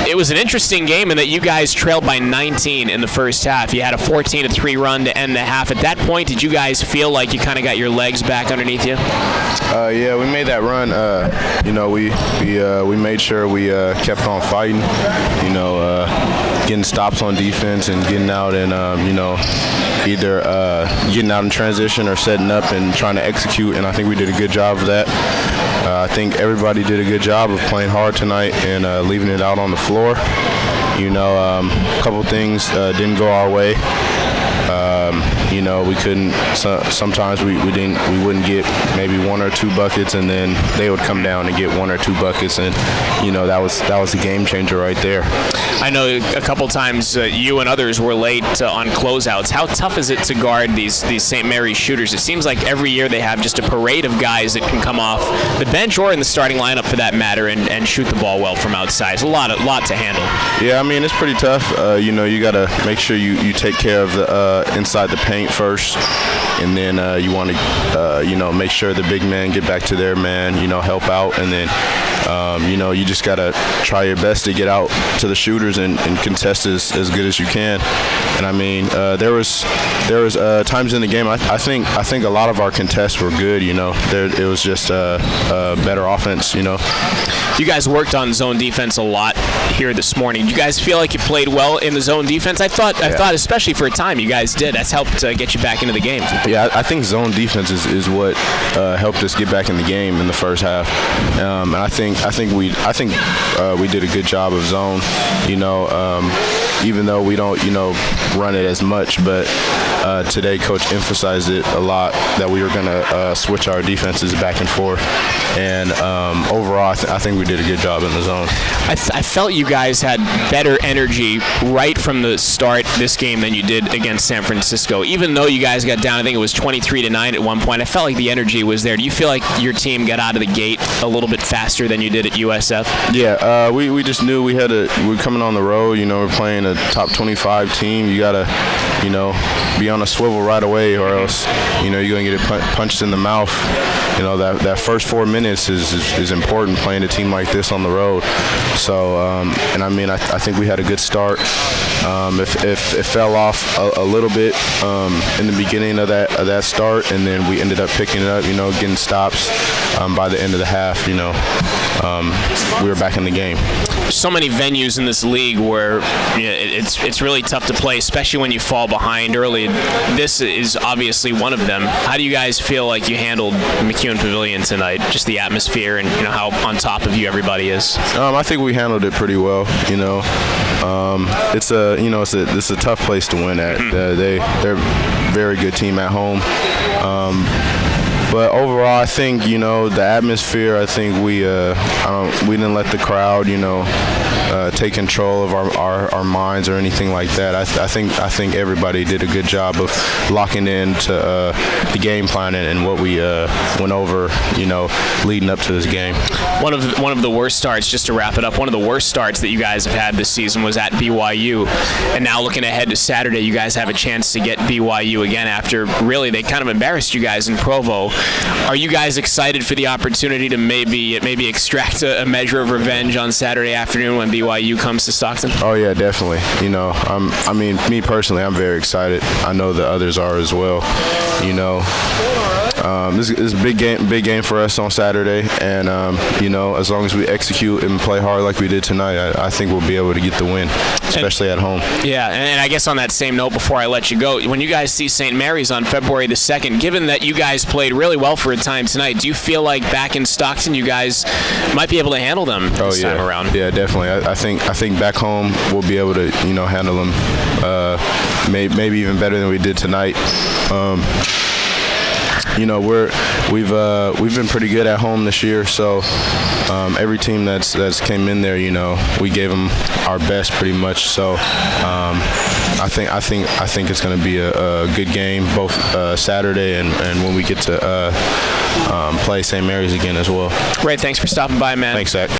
it was an interesting game in that you guys trailed by 19 in the first half. You had a 14-3 run to end the half. At that point, did you guys feel like you kind of got your legs back underneath you? Yeah, we made that run. We made sure we kept on fighting. Getting stops on defense and getting out and either getting out in transition or setting up and trying to execute. And I think we did a good job of that. I think everybody did a good job of playing hard tonight and leaving it out on the floor. A couple things didn't go our way. We couldn't. Sometimes we wouldn't get maybe 1 or 2 buckets, and then they would come down and get 1 or 2 buckets, and that was a game changer right there. I know a couple times you and others were late on closeouts. How tough is it to guard these St. Mary's shooters? It seems like every year they have just a parade of guys that can come off the bench or in the starting lineup for that matter and shoot the ball well from outside. It's a lot to handle. Yeah, I mean it's pretty tough. You got to make sure you take care of the inside the paint first, and then you want to make sure the big men get back to their man, help out, and then you just got to try your best to get out to the shooters and contest as good as you can. And I mean there was times in the game I think a lot of our contests were good. It was just better offense. You guys worked on zone defense a lot here this morning. Do you guys feel like you played well in the zone defense? I thought especially for a time you guys did. That's helped get you back into the game. Yeah, I think zone defense is what helped us get back in the game in the first half. And I think we did a good job of zone. Even though we don't run it as much, but today coach emphasized it a lot that we were going to switch our defenses back and forth. And overall, I think we did a good job in the zone. I felt you guys had better energy right from the start this game than you did against San Francisco. Even though you guys got down, I think it was 23-9 at one point, I felt like the energy was there. Do you feel like your team got out of the gate a little bit faster than you did at USF? Yeah, we just knew we're coming on the road. We're playing a top 25 team. You got to, be on a swivel right away, or else, you're going to get punched in the mouth. That first 4 minutes is important playing a team like this on the road. So, and I mean, I think we had a good start. It fell off a little bit in the beginning of that start, and then we ended up picking it up, getting stops by the end of the half. We were back in the game. So many venues in this league where it's really tough to play, especially when you fall behind early. This is obviously one of them. How do you guys feel like you handled McEwen Pavilion tonight? Just the atmosphere and how on top of you everybody is. I think we handled it pretty well. It's a tough place to win at. They're a very good team at home. But overall, I think the atmosphere. I think we didn't let the crowd take control of our minds or anything like that. I think everybody did a good job of locking into the game plan and what we went over leading up to this game. One of the worst starts, just to wrap it up, one of the worst starts that you guys have had this season was at BYU, and now looking ahead to Saturday, you guys have a chance to get BYU again after really they kind of embarrassed you guys in Provo. Are you guys excited for the opportunity to maybe extract a measure of revenge on Saturday afternoon when BYU comes to Stockton? Oh yeah, definitely. Me personally, I'm very excited. I know the others are as well. This is a big game for us on Saturday, and as long as we execute and play hard like we did tonight, I think we'll be able to get the win, especially at home. Yeah, and I guess on that same note, before I let you go, when you guys see St. Mary's on February the 2nd, given that you guys played really well for a time tonight, do you feel like back in Stockton you guys might be able to handle them this time around? Yeah, definitely. I think back home we'll be able to handle them maybe even better than we did tonight. We've been pretty good at home this year, so every team that's came in there, we gave them our best pretty much. So I think it's going to be a good game both Saturday and when we get to play St. Mary's again as well. Great, thanks for stopping by, man. Thanks, Zach.